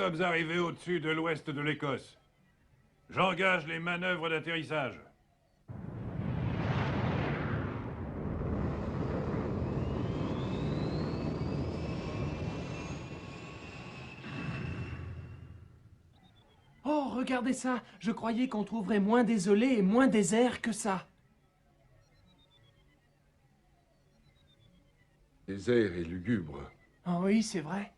sommes arrivés au-dessus de l'ouest de l'Écosse. J'engage les manœuvres d'atterrissage. Oh, regardez ça! Je croyais qu'on trouverait moins désolé et moins désert que ça. Désert et lugubre. Ah oui, c'est vrai.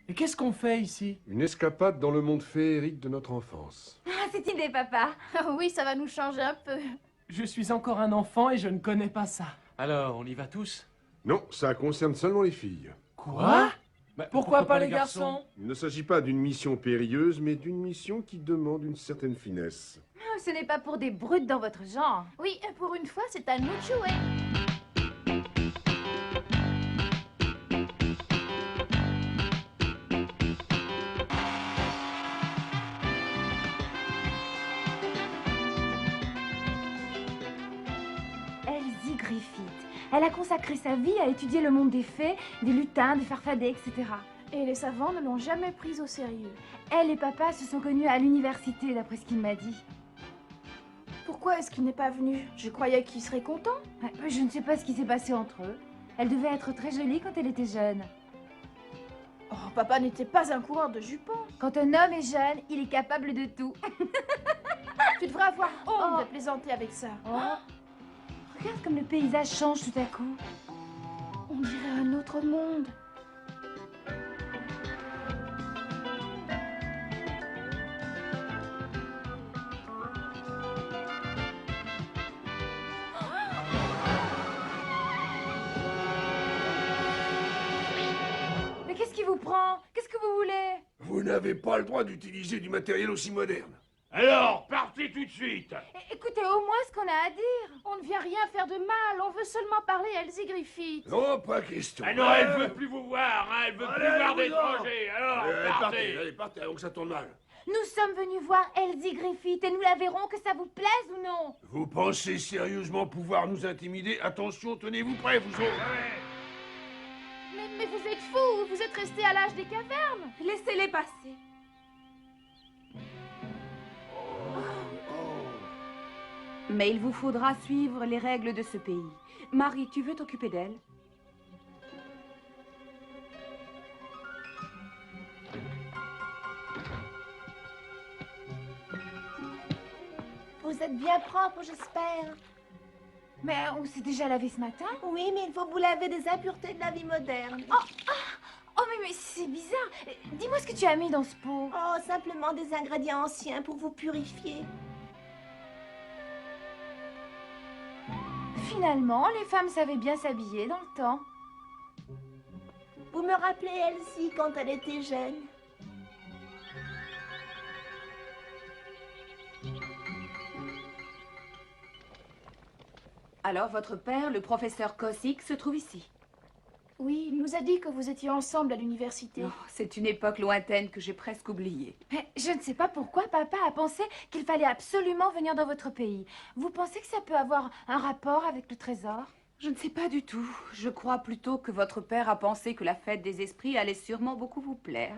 Et qu'est-ce qu'on fait ici? Une escapade dans le monde féerique de notre enfance. Ah, cette idée, papa. Oui, ça va nous changer un peu. Je suis encore un enfant et je ne connais pas ça. Alors, on y va tous? Non, ça concerne seulement les filles. Quoi? Bah, Pourquoi pas les garçons? Il ne s'agit pas d'une mission périlleuse, mais d'une mission qui demande une certaine finesse. Oh, ce n'est pas pour des brutes dans votre genre. Oui, pour une fois, c'est à nous de jouer. Elsie Griffith. Elle a consacré sa vie à étudier le monde des fées, des lutins, des farfadets, etc. Et les savants ne l'ont jamais prise au sérieux. Elle et papa se sont connus à l'université, d'après ce qu'il m'a dit. Pourquoi est-ce qu'il n'est pas venu? Je croyais qu'il serait content. Ouais, je ne sais pas ce qui s'est passé entre eux. Elle devait être très jolie quand elle était jeune. Oh, papa n'était pas un coureur de jupons. Quand un homme est jeune, il est capable de tout. Tu devrais avoir honte Oh. de plaisanter avec ça. Oh. Regarde comme le paysage change tout à coup. On dirait un autre monde. Mais qu'est-ce qui vous prend? Qu'est-ce que vous voulez? Vous n'avez pas le droit d'utiliser du matériel aussi moderne. Alors, partez tout de suite! Écoutez au moins ce qu'on a à dire. On ne vient rien faire de mal, on veut seulement parler à Elsie Griffith. Non, pas question. Ah non, elle veut plus vous voir, hein, elle veut plus voir d'étrangers. Alors, partez! Allez, partez, avant que ça tourne mal. Nous sommes venus voir Elsie Griffith et nous la verrons que ça vous plaise ou non. Vous pensez sérieusement pouvoir nous intimider? Attention, tenez-vous prêts, vous autres. Mais vous êtes fous, vous êtes restés à l'âge des cavernes. Laissez-les passer. Mais il vous faudra suivre les règles de ce pays. Marie, tu veux t'occuper d'elle? Vous êtes bien propre, j'espère. Mais on s'est déjà lavé ce matin. Oui, mais il faut vous laver des impuretés de la vie moderne. Oh mais c'est bizarre. Dis-moi ce que tu as mis dans ce pot. Oh, simplement des ingrédients anciens pour vous purifier. Finalement, les femmes savaient bien s'habiller dans le temps. Vous me rappelez Elsie quand elle était jeune. Alors, votre père, le professeur Kossick, se trouve ici. Oui, il nous a dit que vous étiez ensemble à l'université. Oh, c'est une époque lointaine que j'ai presque oubliée. Mais je ne sais pas pourquoi papa a pensé qu'il fallait absolument venir dans votre pays. Vous pensez que ça peut avoir un rapport avec le trésor? Je ne sais pas du tout. Je crois plutôt que votre père a pensé que la fête des esprits allait sûrement beaucoup vous plaire.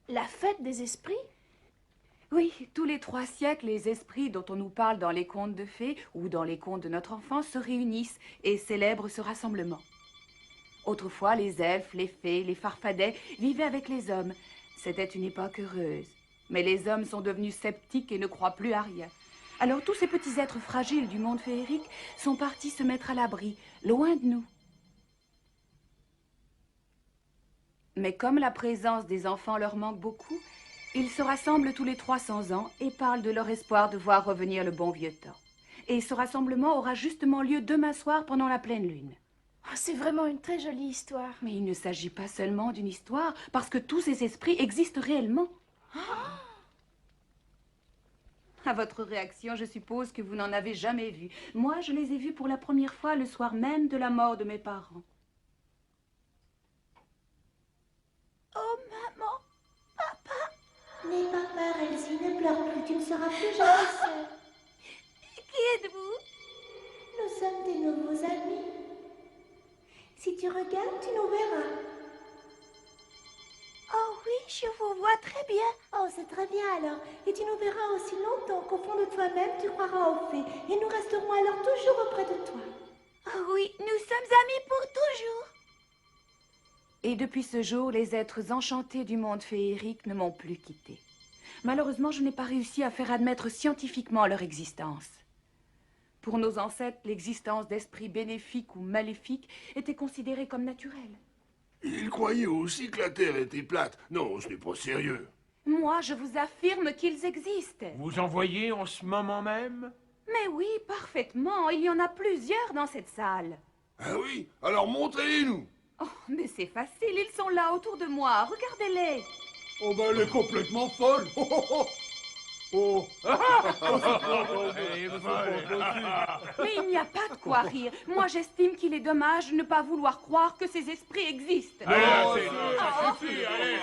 La fête des esprits? Oui, tous les 3 siècles, les esprits dont on nous parle dans les contes de fées ou dans les contes de notre enfance se réunissent et célèbrent ce rassemblement. Autrefois, les elfes, les fées, les farfadets vivaient avec les hommes. C'était une époque heureuse. Mais les hommes sont devenus sceptiques et ne croient plus à rien. Alors tous ces petits êtres fragiles du monde féerique sont partis se mettre à l'abri, loin de nous. Mais comme la présence des enfants leur manque beaucoup, ils se rassemblent tous les 300 ans et parlent de leur espoir de voir revenir le bon vieux temps. Et ce rassemblement aura justement lieu demain soir pendant la pleine lune. Oh, c'est vraiment une très jolie histoire. Mais il ne s'agit pas seulement d'une histoire, parce que tous ces esprits existent réellement. À votre réaction, je suppose que vous n'en avez jamais vu. Moi, je les ai vus pour la première fois le soir même de la mort de mes parents. Oh, maman, papa. N'aie pas peur, Elsie, ne pleure plus, tu ne seras plus jamais seule. Qui êtes-vous? Nous sommes des nouveaux amis. Si tu regardes, tu nous verras. Oh Oui, je vous vois très bien. Oh, c'est très bien alors. Et tu nous verras aussi longtemps qu'au fond de toi-même, tu croiras aux fées. Et nous resterons alors toujours auprès de toi. Oh oui, nous sommes amis pour toujours. Et depuis ce jour, les êtres enchantés du monde féerique ne m'ont plus quitté. Malheureusement, je n'ai pas réussi à faire admettre scientifiquement leur existence. Pour nos ancêtres, l'existence d'esprits bénéfiques ou maléfiques était considérée comme naturelle. Il croyait aussi que la Terre était plate. Non, ce n'est pas sérieux. Moi, je vous affirme qu'ils existent. Vous en voyez en ce moment même? Mais oui, parfaitement. Il y en a plusieurs dans cette salle. Ah oui? Alors montrez-les-nous. Oh, mais c'est facile, ils sont là autour de moi. Regardez-les. Oh ben, elle est complètement folle. Oh, oh, oh. Oh. Mais il n'y a pas de quoi rire. Moi, j'estime qu'il est dommage de ne pas vouloir croire que ces esprits existent. Allez, ça suffit, allez.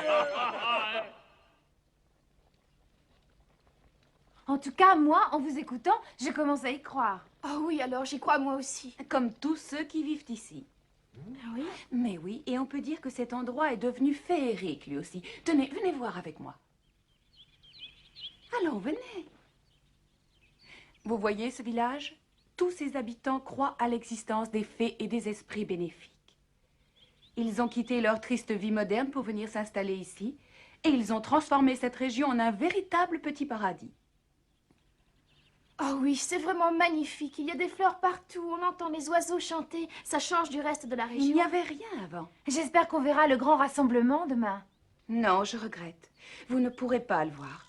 En tout cas, moi, en vous écoutant, je commence à y croire. Ah oui, alors j'y crois moi aussi. Comme tous ceux qui vivent ici. Ah oui? Mais oui, et on peut dire que cet endroit est devenu féerique, lui aussi. Tenez, venez voir avec moi. Allons, venez. Vous voyez ce village? Tous ses habitants croient à l'existence des fées et des esprits bénéfiques. Ils ont quitté leur triste vie moderne pour venir s'installer ici, et ils ont transformé cette région en un véritable petit paradis. Oh oui, c'est vraiment magnifique. Il y a des fleurs partout, on entend les oiseaux chanter. Ça change du reste de la région. Il n'y avait rien avant. J'espère qu'on verra le grand rassemblement demain. Non, je regrette. Vous ne pourrez pas le voir.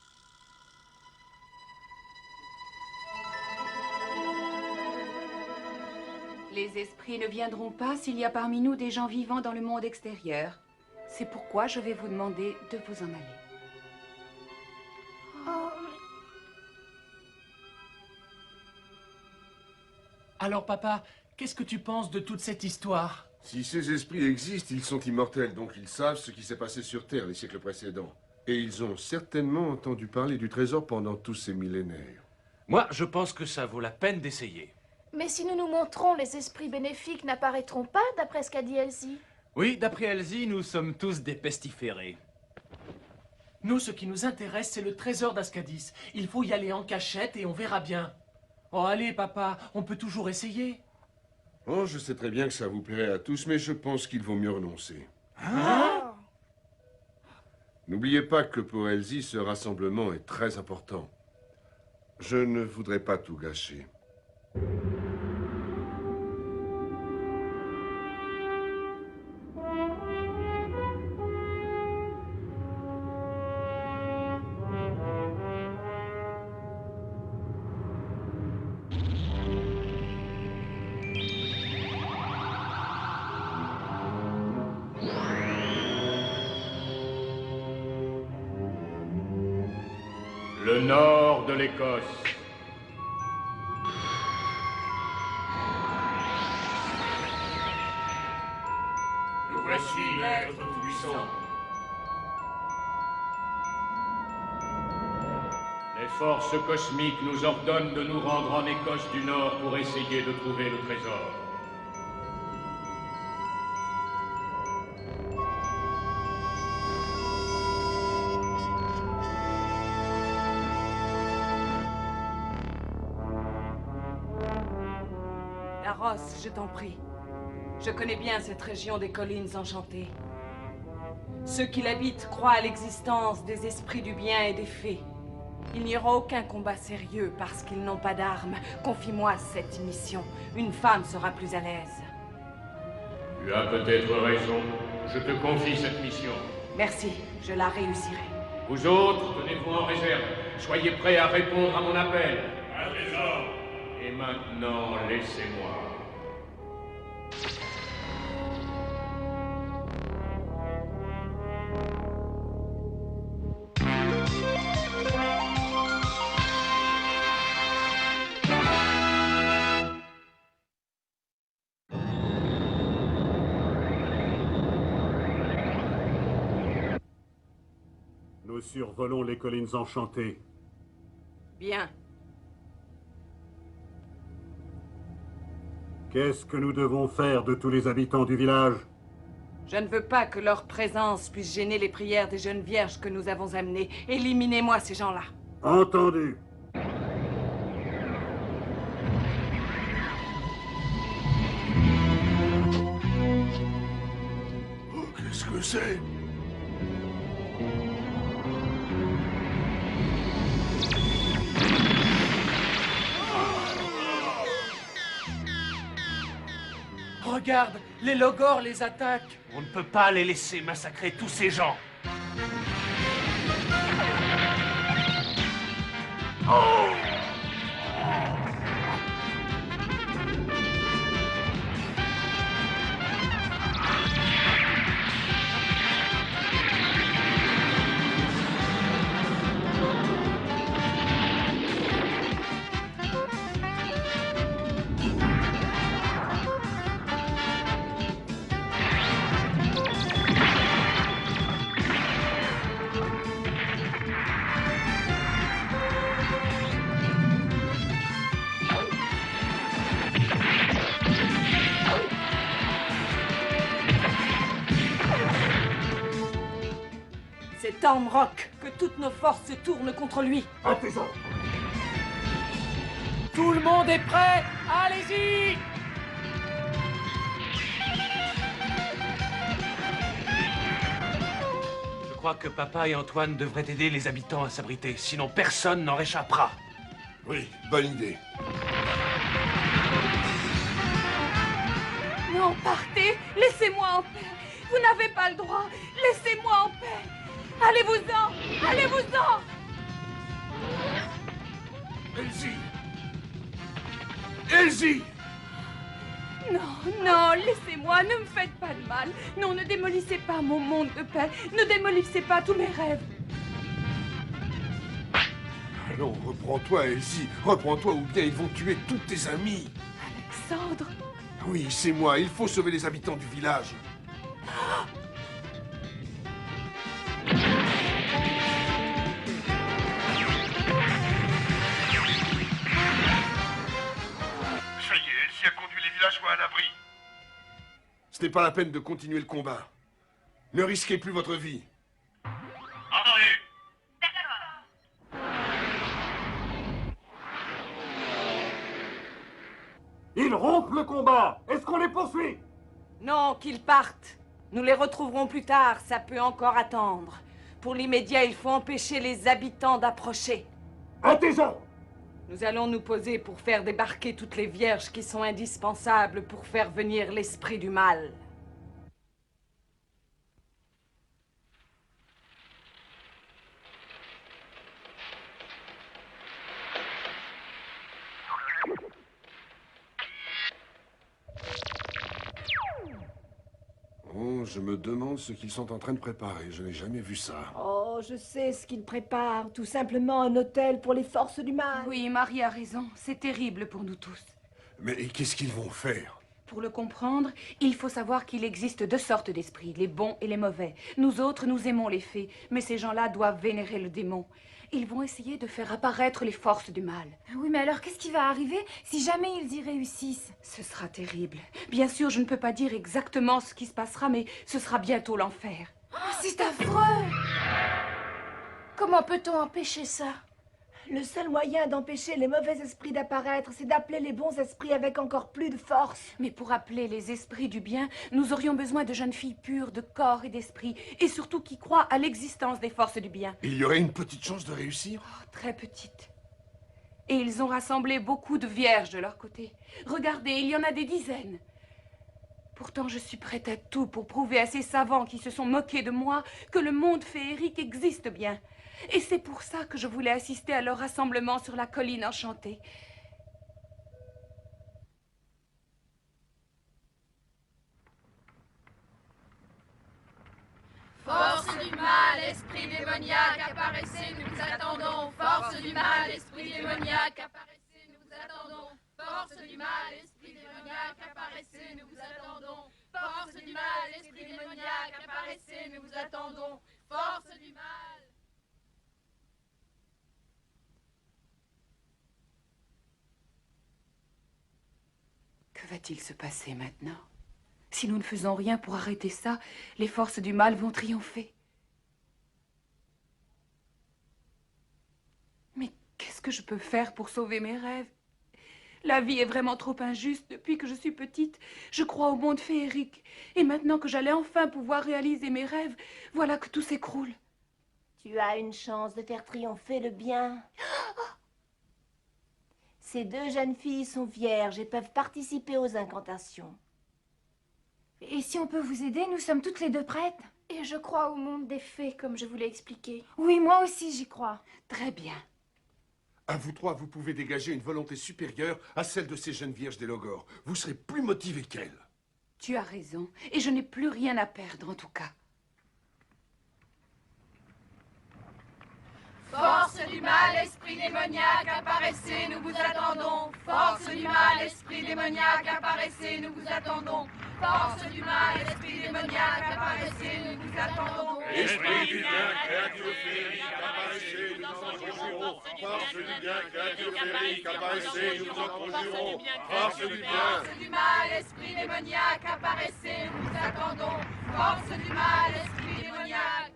Les esprits ne viendront pas s'il y a parmi nous des gens vivant dans le monde extérieur. C'est pourquoi je vais vous demander de vous en aller. Oh, Alors, papa, qu'est-ce que tu penses de toute cette histoire? Si ces esprits existent, ils sont immortels, donc ils savent ce qui s'est passé sur Terre les siècles précédents. Et ils ont certainement entendu parler du trésor pendant tous ces millénaires. Moi, je pense que ça vaut la peine d'essayer. mais si nous nous montrons, les esprits bénéfiques n'apparaîtront pas, d'après ce qu'a dit Elsie. Oui, d'après Elsie, nous sommes tous des pestiférés. Nous, ce qui nous intéresse, c'est le trésor d'Ascadis. Il faut y aller en cachette et on verra bien. Oh, allez, papa, on peut toujours essayer. Oh, je sais très bien que ça vous plairait à tous, mais je pense qu'il vaut mieux renoncer. Hein? N'oubliez pas que pour Elsie, ce rassemblement est très important. Je ne voudrais pas tout gâcher. Le nord de l'Écosse. Nous voici, maître tout-puissant. Les forces cosmiques nous ordonnent de nous rendre en Écosse du Nord pour essayer de trouver le trésor. Aros, je t'en prie. Je connais bien cette région des collines enchantées. Ceux qui l'habitent croient à l'existence des esprits du bien et des fées. Il n'y aura aucun combat sérieux parce qu'ils n'ont pas d'armes. Confie-moi cette mission. Une femme sera plus à l'aise. Tu as peut-être raison. Je te confie cette mission. Merci, je la réussirai. Vous autres, tenez-vous en réserve. Soyez prêts à répondre à mon appel. Un trésor. Et maintenant, laissez-moi. Nous survolons les collines enchantées. Bien. Qu'est-ce que nous devons faire de tous les habitants du village? Je ne veux pas que leur présence puisse gêner les prières des jeunes vierges que nous avons amenées. Éliminez-moi ces gens-là. Entendu. Oh, qu'est-ce que c'est? Regarde, les logors les attaquent. On ne peut pas les laisser massacrer tous ces gens. C'est Ormrock que toutes nos forces se tournent contre lui. Attention. Tout le monde est prêt? Allez-y! Je crois que papa et Antoine devraient aider les habitants à s'abriter, sinon personne n'en réchappera. Oui, bonne idée. Non, partez. Laissez-moi en paix. Vous n'avez pas le droit. Laissez-moi en paix. Allez-vous-en. Allez-vous-en. Elsie! Elsie! Non, non, laissez-moi. Ne me faites pas de mal. Non, ne démolissez pas mon monde de paix. Ne démolissez pas tous mes rêves. Non, reprends-toi, Elsie. Reprends-toi ou bien ils vont tuer tous tes amis. Alexandre. Oui, c'est moi. Il faut sauver les habitants du village. Ça y est, Elsie a conduit les villageois à l'abri. Ce n'est pas la peine de continuer le combat. Ne risquez plus votre vie. Ils rompent le combat. Est-ce qu'on les poursuit? Non, qu'ils partent. Nous les retrouverons plus tard, ça peut encore attendre. Pour l'immédiat, il faut empêcher les habitants d'approcher. Attention. Nous allons nous poser pour faire débarquer toutes les vierges qui sont indispensables pour faire venir l'esprit du mal. Oh, je me demande ce qu'ils sont en train de préparer. Je n'ai jamais vu ça. Oh, je sais ce qu'ils préparent. Tout simplement un hôtel pour les forces du mal. Oui, Marie a raison. C'est terrible pour nous tous. Mais qu'est-ce qu'ils vont faire? Pour le comprendre, il faut savoir qu'il existe deux sortes d'esprits, les bons et les mauvais. Nous autres, nous aimons les fées, mais ces gens-là doivent vénérer le démon. Ils vont essayer de faire apparaître les forces du mal. Oui, mais alors qu'est-ce qui va arriver si jamais ils y réussissent? Ce sera terrible. Bien sûr, je ne peux pas dire exactement ce qui se passera, mais ce sera bientôt l'enfer. Oh, c'est affreux! Comment peut-on empêcher ça? Le seul moyen d'empêcher les mauvais esprits d'apparaître, c'est d'appeler les bons esprits avec encore plus de force. Mais pour appeler les esprits du bien, nous aurions besoin de jeunes filles pures de corps et d'esprit, et surtout qui croient à l'existence des forces du bien. Il y aurait une petite chance de réussir? Oh, très petite. Et ils ont rassemblé beaucoup de vierges de leur côté. Regardez, il y en a des dizaines. Pourtant, je suis prête à tout pour prouver à ces savants qui se sont moqués de moi que le monde féerique existe bien. Et c'est pour ça que je voulais assister à leur rassemblement sur la colline enchantée. Force du mal, esprit démoniaque, apparaissez, nous vous attendons. Force du mal, esprit démoniaque, apparaissez, nous vous attendons. Force du mal, esprit démoniaque, apparaissez, nous vous attendons. Force du mal, esprit démoniaque, apparaissez, nous vous attendons. Force du mal. Que va-t-il se passer maintenant? Si nous ne faisons rien pour arrêter ça, les forces du mal vont triompher. Mais qu'est-ce que je peux faire pour sauver mes rêves? La vie est vraiment trop injuste depuis que je suis petite. Je crois au monde féerique. Et maintenant que j'allais enfin pouvoir réaliser mes rêves, voilà que tout s'écroule. Tu as une chance de faire triompher le bien. Ces deux jeunes filles sont vierges et peuvent participer aux incantations. Et si on peut vous aider, nous sommes toutes les deux prêtes. Et je crois au monde des fées, comme je vous l'ai expliqué. Oui, moi aussi j'y crois. Très bien. À vous trois, vous pouvez dégager une volonté supérieure à celle de ces jeunes vierges des Logors. Vous serez plus motivés qu'elles. Tu as raison. Et je n'ai plus rien à perdre, en tout cas. Force du mal, esprit démoniaque, apparaissez, nous vous attendons. Force du mal, esprit démoniaque, apparaissez, nous vous attendons. Force du mal, esprit démoniaque, apparaissez, nous vous attendons. Esprit du bien, créature féerique, apparaissez, nous vous en conjurons. Force du bien, créature féerique, apparaissez, nous vous en conjurons. Force du bien. Force du mal, esprit démoniaque, apparaissez, nous vous attendons. Force du mal, esprit démoniaque.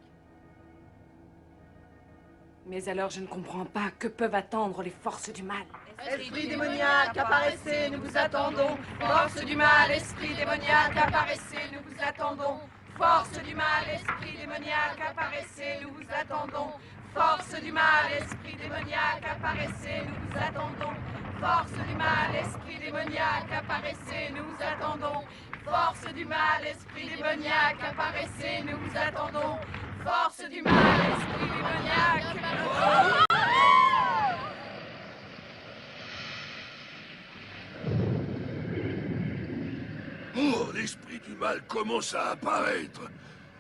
Mais alors je ne comprends pas. Que peuvent attendre les forces du mal? Esprit démoniaque, apparaissez, nous vous attendons. Force du mal, esprit démoniaque, apparaissez, nous vous attendons. Force du mal, esprit démoniaque, apparaissez, nous vous attendons. Force du mal, esprit démoniaque, apparaissez, nous vous attendons. Force du mal, esprit démoniaque, apparaissez, nous vous attendons. Force du mal, esprit démoniaque, apparaissez, nous vous attendons. Force du mal, esprit démoniaque. Oh, l'esprit du mal commence à apparaître.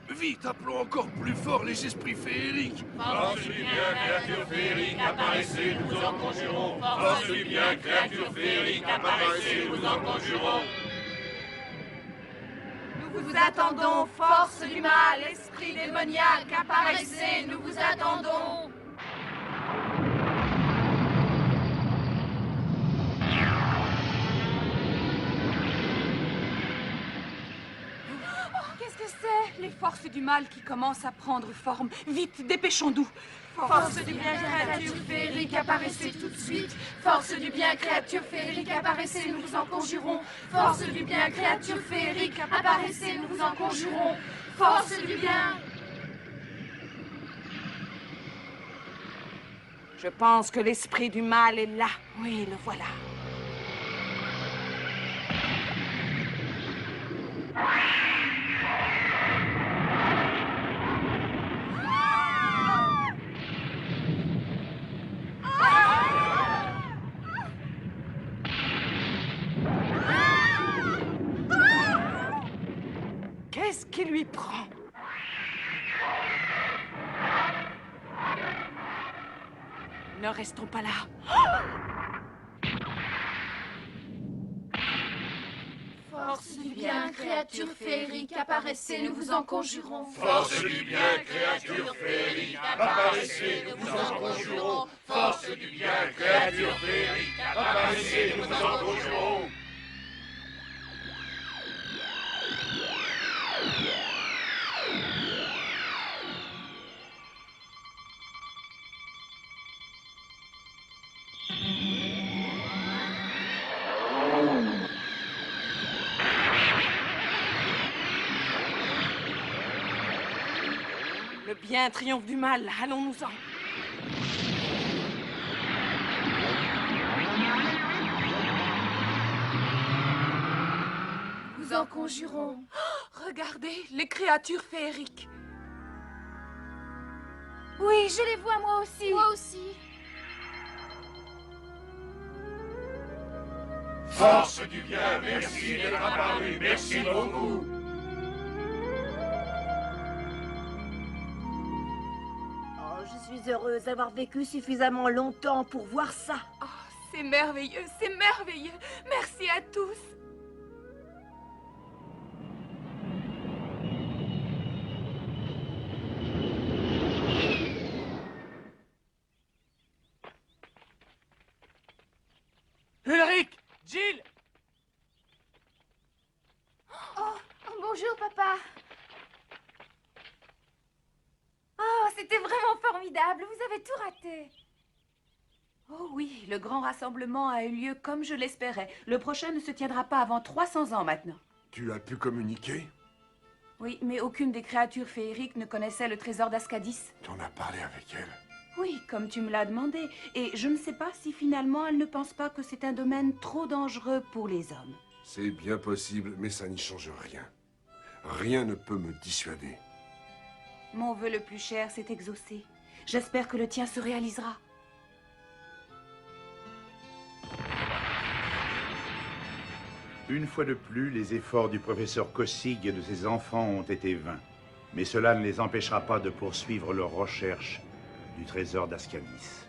Vite, appelons encore plus fort les esprits féeriques. Force du bien, créature féerique, apparaissez, nous vous en conjurons. Force du bien, créature féerique, apparaissez, nous vous en conjurons. Nous vous attendons, force du mal, esprit démoniaque, apparaissez, nous vous attendons. Qu'est-ce que c'est? Les forces du mal qui commencent à prendre forme. Vite, dépêchons-nous. Force du bien, créature féerique, apparaissez tout de suite. Force du bien, créature féerique, apparaissez, nous vous en conjurons. Force du bien, créature féerique, apparaissez, nous vous en conjurons. Force du bien. Je pense que l'esprit du mal est là. Oui, le voilà. Qu'est-ce qui lui prend? Ne restons pas là. Force du bien, créature féerique, apparaissez, nous vous en conjurons. Force du bien, créature féerique, apparaissez, nous vous en conjurons. Force du bien, créature féerique, apparaissez, nous vous en conjurons. Le bien triomphe du mal. Allons-nous-en. Nous en conjurons. Oh, regardez, les créatures féeriques. Oui, je les vois moi aussi. Moi aussi. Force du bien, merci d'être apparu, merci beaucoup. Oh, je suis heureuse d'avoir vécu suffisamment longtemps pour voir ça. Oh, c'est merveilleux, c'est merveilleux. Merci à tous. Ulrich! Jill! Bonjour, papa. Oh, c'était vraiment formidable. Vous avez tout raté. Oh oui, le grand rassemblement a eu lieu comme je l'espérais. Le prochain ne se tiendra pas avant 300 ans maintenant. Tu as pu communiquer? Oui, mais aucune des créatures féeriques ne connaissait le trésor d'Ascadis. Tu en as parlé avec elle? Oui, comme tu me l'as demandé. Et je ne sais pas si finalement elle ne pense pas que c'est un domaine trop dangereux pour les hommes. C'est bien possible, mais ça n'y change rien. Rien ne peut me dissuader. Mon vœu le plus cher s'est exaucé. J'espère que le tien se réalisera. Une fois de plus, les efforts du professeur Kossig et de ses enfants ont été vains. Mais cela ne les empêchera pas de poursuivre leurs recherches du trésor d'Ascadis.